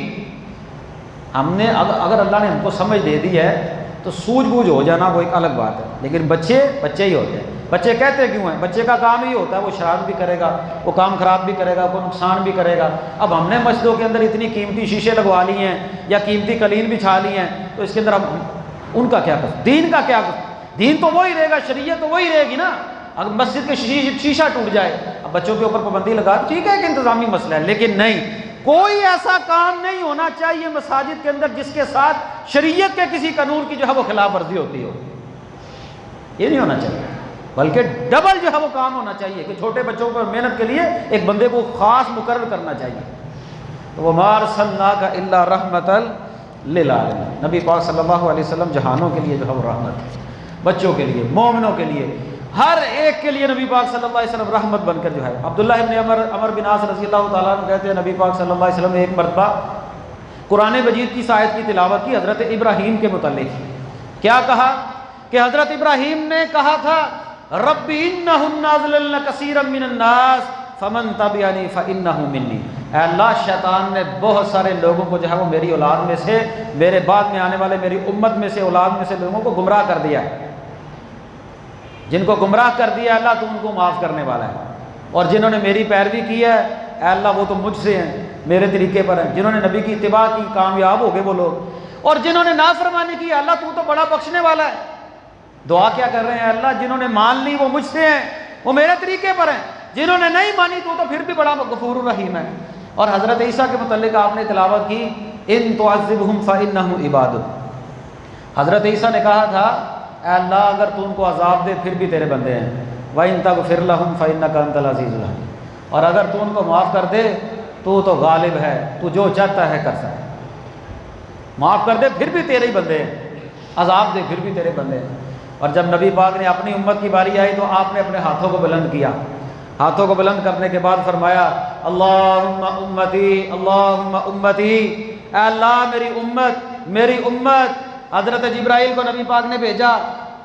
ہم نے اگر اللہ نے ہم کو سمجھ دے دی ہے تو سوجھ بوجھ ہو جانا وہ ایک الگ بات ہے، لیکن بچے ہی ہوتے ہیں۔ بچے کہتے کیوں ہیں؟ بچے کا کام ہی ہوتا ہے، وہ شرارت بھی کرے گا، وہ کام خراب بھی کرے گا، وہ نقصان بھی کرے گا۔ اب ہم نے مسجدوں کے اندر اتنی قیمتی شیشے لگوا لی ہیں یا قیمتی قلین بچھا لی ہیں، تو اس کے اندر ان کا کیا قصور؟ دین کا کیا قصور؟ دین تو وہی رہے گا، شریعت تو وہی رہے گی نا۔ اگر مسجد کے شیشہ ٹوٹ جائے، اب بچوں کے اوپر پابندی لگا، ٹھیک ہے کہ انتظامی مسئلہ ہے، لیکن نہیں، کوئی ایسا کام نہیں ہونا چاہیے مساجد کے اندر جس کے ساتھ شریعت کے کسی قانون کی جو ہے وہ خلاف ورزی ہوتی ہو، یہ نہیں ہونا چاہیے، بلکہ ڈبل جو ہے وہ کام ہونا چاہیے کہ چھوٹے بچوں پر محنت کے لیے ایک بندے کو خاص مقرر کرنا چاہیے۔ تو وَمَا أَرْسَلْنَاكَ إِلَّا رَحْمَةً لِلْعَالَمِينَ، نبی پاک صلی اللہ علیہ وسلم جہانوں کے لیے جو ہے وہ رحمت ہے، بچوں کے لیے، مومنوں کے لیے، ہر ایک کے لیے نبی پاک صلی اللہ علیہ وسلم رحمت بن کر جو ہے۔ عبداللہ ابن عمر بن عاص رضی اللہ تعالیٰ عنہ کہتے ہیں نبی پاک صلی اللہ علیہ وسلم ایک مرتبہ قرآن مجید کی اس آیت کی تلاوت کی حضرت ابراہیم کے متعلق۔ کیا کہا کہ حضرت ابراہیم نے کہا تھا رب انہن اضللن کثیرا من الناس فمن تبعنی فانہ منی، اے اللہ شیطان نے بہت سارے لوگوں کو جو ہے وہ میری اولاد میں سے، میرے بعد میں آنے والے میری امت میں سے، اولاد میں سے لوگوں کو گمراہ کر دیا ہے۔ جن کو گمراہ کر دیا اللہ تو ان کو معاف کرنے والا ہے، اور جنہوں نے میری پیروی کی ہے اے اللہ وہ تو مجھ سے ہیں، میرے طریقے پر ہیں، جنہوں نے نبی کی اتباع کی کامیاب ہو گئے وہ لوگ، اور جنہوں نے نافرمانی کی اللہ تو بڑا بخشنے والا ہے۔ دعا کیا کر رہے ہیں اللہ جنہوں نے مان لی وہ مجھ سے ہیں، وہ میرے طریقے پر ہیں، جنہوں نے نہیں مانی تو پھر بھی بڑا غفور الرحیم ہے۔ اور حضرت عیسیٰ کے متعلق آپ نے تلاوت کی ان تعذبہم فانہم عبادک، حضرت عیسیٰ نے کہا تھا اے اللہ اگر تو ان کو عذاب دے پھر بھی تیرے بندے ہیں، وَإِن تَغْفِرْ لَهُمْ فَإِنَّكَ أَنْتَ الْعَزِيزُ الْحَكِيمُ، اور اگر تو ان کو معاف کر دے تو غالب ہے، تو جو چاہتا ہے کر سکتا ہے، معاف کر دے پھر بھی تیرے ہی بندے ہیں، عذاب دے پھر بھی تیرے بندے ہیں۔ اور جب نبی پاک نے اپنی امت کی باری آئی تو آپ نے اپنے ہاتھوں کو بلند کیا، ہاتھوں کو بلند کرنے کے بعد فرمایا اللہم امتی اللہم امتی، اے اللہ میری امت میری امت۔ حضرت جبرائیل کو نبی پاک نے بھیجا،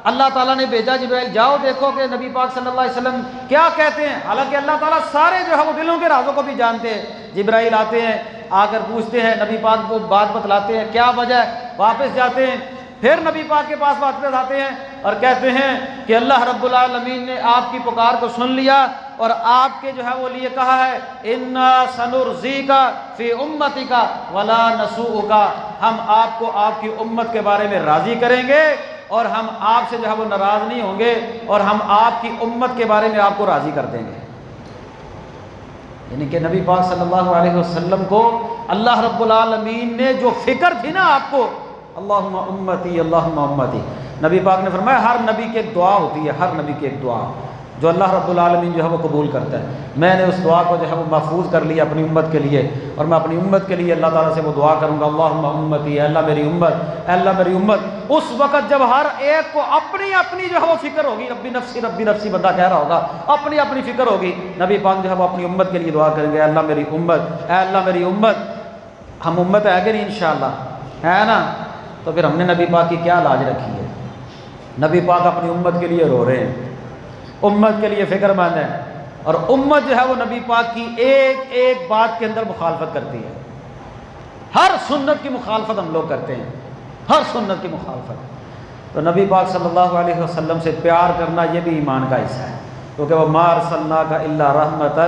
اللہ تعالیٰ نے بھیجا جبرائیل جاؤ دیکھو کہ نبی پاک صلی اللہ علیہ وسلم کیا کہتے ہیں، حالانکہ اللہ تعالیٰ سارے جو ہے وہ دلوں کے رازوں کو بھی جانتے ہیں۔ جبرائیل آتے ہیں، آ کر پوچھتے ہیں، نبی پاک کو بات بتلاتے ہیں کیا وجہ ہے، واپس جاتے ہیں، پھر نبی پاک کے پاس واپس آتے ہیں اور کہتے ہیں کہ اللہ رب العالمین نے آپ کی پکار کو سن لیا اور آپ کے جو ہے وہ لیے کہا ہے انا سنرضیک فی امتک ولا نسوءک، ہم آپ کو آپ کی امت کے بارے میں راضی کریں گے اور ہم آپ سے جو ہے وہ ناراض نہیں ہوں گے، اور ہم آپ کی امت کے بارے میں آپ کو راضی کر دیں گے۔ یعنی کہ نبی پاک صلی اللہ علیہ وسلم کو اللہ رب العالمین نے جو فکر تھی نا آپ کو، اللہم امتی اللہم امتی، نبی پاک نے فرمایا ہر نبی کی ایک دعا ہوتی ہے، ہر نبی کی ایک دعا جو اللہ رب العالمین جو ہے وہ قبول کرتا ہے۔ میں نے اس دعا کو جو ہے وہ محفوظ کر لیا اپنی امت کے لیے، اور میں اپنی امت کے لیے اللہ تعالیٰ سے وہ دعا کروں گا اللہم امتی، اے اللہ میری امت، اے اللہ میری امت۔ اس وقت جب ہر ایک کو اپنی اپنی جو ہے وہ فکر ہوگی، ربی نفسی بندہ کہہ رہا ہوگا، اپنی اپنی فکر ہوگی، نبی پاک جو ہے وہ اپنی امت کے لیے دعا کریں گے اے اللہ میری امت، اے اللہ میری امت۔ ہم امت ہے کہ نہیں انشاءاللہ ہے نا؟ تو پھر ہم نے نبی پاک کی کیا لاج رکھی ہے؟ نبی پاک اپنی امت کے لیے رو رہے ہیں، امت کے لیے فکر مند ہے، اور امت جو ہے وہ نبی پاک کی ایک ایک بات کے اندر مخالفت کرتی ہے۔ ہر سنت کی مخالفت ہم لوگ کرتے ہیں، ہر سنت کی مخالفت۔ تو نبی پاک صلی اللہ علیہ وسلم سے پیار کرنا یہ بھی ایمان کا حصہ ہے، کیونکہ وہ ما ارسلناک الا رحمۃ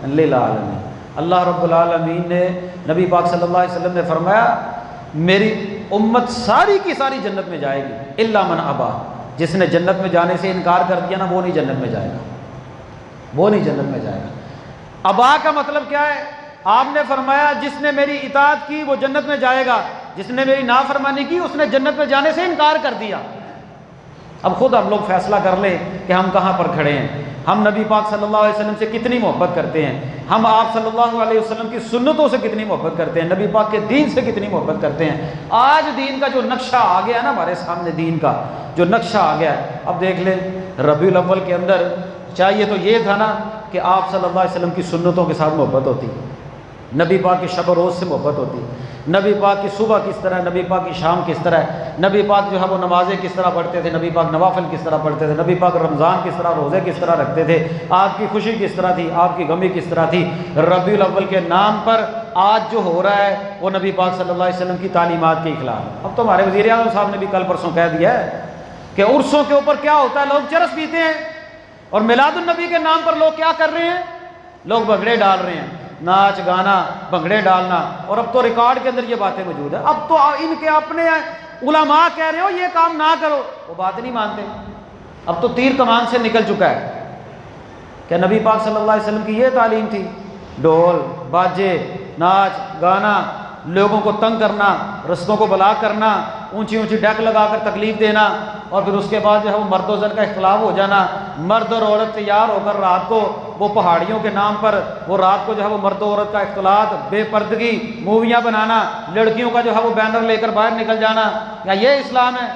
للعالمین، اللہ رب العالمین نے نبی پاک صلی اللہ علیہ وسلم نے فرمایا میری امت ساری کی ساری جنت میں جائے گی الا من ابا، جس نے جنت میں جانے سے انکار کر دیا نا وہ نہیں جنت میں جائے گا، وہ نہیں جنت میں جائے گا۔ ابا کا مطلب کیا ہے؟ آپ نے فرمایا جس نے میری اطاعت کی وہ جنت میں جائے گا، جس نے میری نافرمانی کی اس نے جنت میں جانے سے انکار کر دیا۔ اب خود ہم لوگ فیصلہ کر لیں کہ ہم کہاں پر کھڑے ہیں، ہم نبی پاک صلی اللہ علیہ وسلم سے کتنی محبت کرتے ہیں، ہم آپ صلی اللہ علیہ وسلم کی سنتوں سے کتنی محبت کرتے ہیں، نبی پاک کے دین سے کتنی محبت کرتے ہیں۔ آج دین کا جو نقشہ آ گیا ہے نا ہمارے سامنے، دین کا جو نقشہ آ گیا ہے، اب دیکھ لیں ربیع الاول کے اندر چاہیے تو یہ تھا نا کہ آپ صلی اللہ علیہ وسلم کی سنتوں کے ساتھ محبت ہوتی، نبی پاک کی شب و روز سے محبت ہوتی، نبی پاک کی صبح کس طرح ہے، نبی پاک کی شام کس طرح ہے، نبی پاک جو ہے وہ نمازیں کس طرح پڑھتے تھے، نبی پاک نوافل کس طرح پڑھتے تھے، نبی پاک رمضان کس طرح، روزے کس طرح رکھتے تھے، آپ کی خوشی کس طرح تھی، آپ کی غمی کس طرح تھی۔ ربیع الاول کے نام پر آج جو ہو رہا ہے وہ نبی پاک صلی اللہ علیہ وسلم کی تعلیمات کے خلاف ہے۔ اب تو ہمارے وزیر اعظم صاحب نے بھی کل پرسوں کہہ دیا ہے کہ عرسوں کے اوپر کیا ہوتا ہے، لوگ چرس پیتے ہیں، اور میلاد النبی کے نام پر لوگ کیا کر رہے ہیں، لوگ بھنگڑے ڈال رہے ہیں، ناچ گانا بھنگڑے ڈالنا، اور اب تو ریکارڈ کے اندر یہ باتیں موجود ہیں۔ اب تو ان کے اپنے علماء کہہ رہے ہو یہ کام نہ کرو، وہ بات نہیں مانتے۔ اب تو تیر کمان سے نکل چکا ہے کہ نبی پاک صلی اللہ علیہ وسلم کی یہ تعلیم تھی، ڈھول باجے ناچ گانا، لوگوں کو تنگ کرنا، رستوں کو بلاک کرنا، اونچی اونچی ڈیک لگا کر تکلیف دینا، اور پھر اس کے بعد جو ہے وہ مرد و زن کا اختلاف ہو جانا، مرد اور عورت تیار ہو کر رات کو وہ پہاڑیوں کے نام پر وہ رات کو جو ہے وہ مرد و عورت کا اختلاط، بے پردگی، موویاں بنانا، لڑکیوں کا جو ہے وہ بینر لے کر باہر نکل جانا، کیا یہ اسلام ہے؟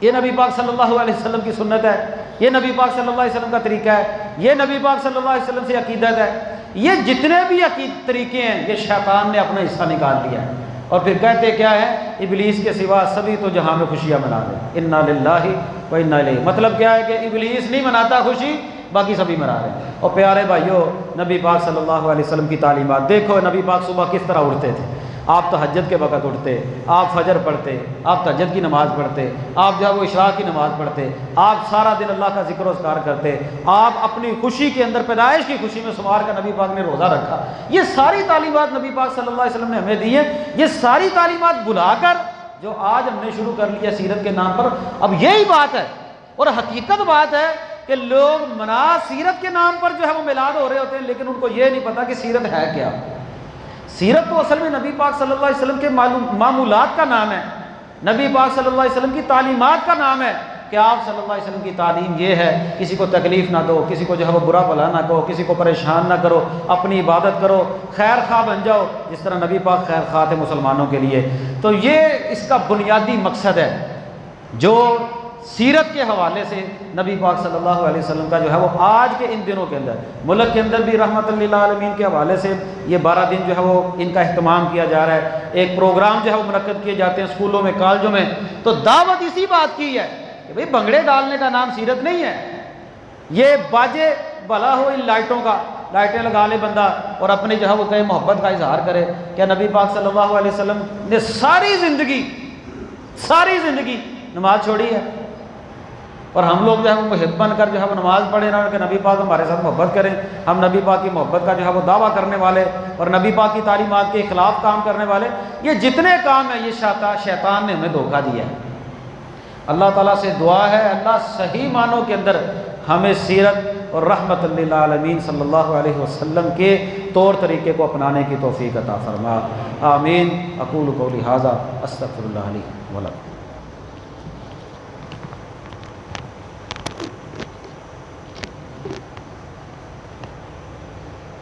یہ نبی پاک صلی اللہ علیہ وسلم کی سنت ہے؟ یہ نبی پاک صلی اللہ علیہ وسلم کا طریقہ ہے؟ یہ نبی پاک صلی اللہ علیہ وسلم سے عقیدت ہے؟ یہ جتنے بھی طریقے ہیں یہ شیطان نے اپنا حصہ نکال لیا ہے۔ اور پھر کہتے کیا ہے؟ ابلیس کے سوا سبھی تو جہاں میں خوشیاں منا رہے ہیں، انا للہ و انا الیہ۔ مطلب کیا ہے کہ ابلیس نہیں مناتا خوشی، باقی سبھی منا رہے ہیں۔ اور پیارے بھائیو، نبی پاک صلی اللہ علیہ وسلم کی تعلیمات دیکھو، نبی پاک صبح کس طرح اٹھتے تھے۔ آپ تہجد کے وقت اٹھتے، آپ فجر پڑھتے، آپ تہجد کی نماز پڑھتے، آپ جو ہے وہ اشراق کی نماز پڑھتے، آپ سارا دن اللہ کا ذکر و اذکار کرتے، آپ اپنی خوشی کے اندر، پیدائش کی خوشی میں شمار کا نبی پاک نے روزہ رکھا۔ یہ ساری تعلیمات نبی پاک صلی اللہ علیہ وسلم نے ہمیں دی ہیں۔ یہ ساری تعلیمات بھلا کر جو آج ہم نے شروع کر لیا سیرت کے نام پر، اب یہی بات ہے اور حقیقت بات ہے کہ لوگ سیرت کے نام پر جو ہے وہ میلاد ہو رہے ہوتے ہیں، لیکن ان کو یہ نہیں پتا کہ سیرت ہے کیا۔ سیرت تو اصل میں نبی پاک صلی اللہ علیہ وسلم کے معمولات کا نام ہے، نبی پاک صلی اللہ علیہ وسلم کی تعلیمات کا نام ہے کہ آپ صلی اللہ علیہ وسلم کی تعلیم یہ ہے، کسی کو تکلیف نہ دو، کسی کو جو ہے وہ برا بھلا نہ کہو، کسی کو پریشان نہ کرو، اپنی عبادت کرو، خیر خواہ بن جاؤ، جس طرح نبی پاک خیر خواہ تھے مسلمانوں کے لیے۔ تو یہ اس کا بنیادی مقصد ہے جو سیرت کے حوالے سے نبی پاک صلی اللہ علیہ وسلم کا جو ہے وہ آج کے ان دنوں کے اندر، ملک کے اندر بھی رحمت للعالمین کے حوالے سے یہ 12 دن جو ہے وہ ان کا اہتمام کیا جا رہا ہے، ایک پروگرام جو ہے وہ منعقد کیے جاتے ہیں اسکولوں میں، کالجوں میں۔ تو دعوت اسی بات کی ہے کہ بھئی بنگڑے ڈالنے کا نام سیرت نہیں ہے، یہ باجے بھلا ہو ان لائٹوں کا، لائٹیں لگا لے بندہ اور اپنے جو ہے وہ کہیں محبت کا اظہار کرے۔ کیا نبی پاک صلی اللہ علیہ وسلم نے ساری زندگی نماز چھوڑی ہے؟ اور ہم لوگ جو ہے وہ محب بن کر جو ہے وہ نماز پڑھے نہ کہ نبی پاک ہمارے ساتھ محبت کریں، ہم نبی پاک کی محبت کا جو ہے وہ دعویٰ کرنے والے اور نبی پاک کی تعلیمات کے خلاف کام کرنے والے، یہ جتنے کام ہیں یہ شیطان نے ہمیں دھوکہ دیا ہے۔ اللہ تعالیٰ سے دعا ہے اللہ صحیح معنوں کے اندر ہمیں سیرت اور رحمت للعالمین صلی اللہ علیہ وسلم کے طور طریقے کو اپنانے کی توفیق عطا فرما، آمین۔ اقول قولی ھذا استغفر اللہ لی ولکم۔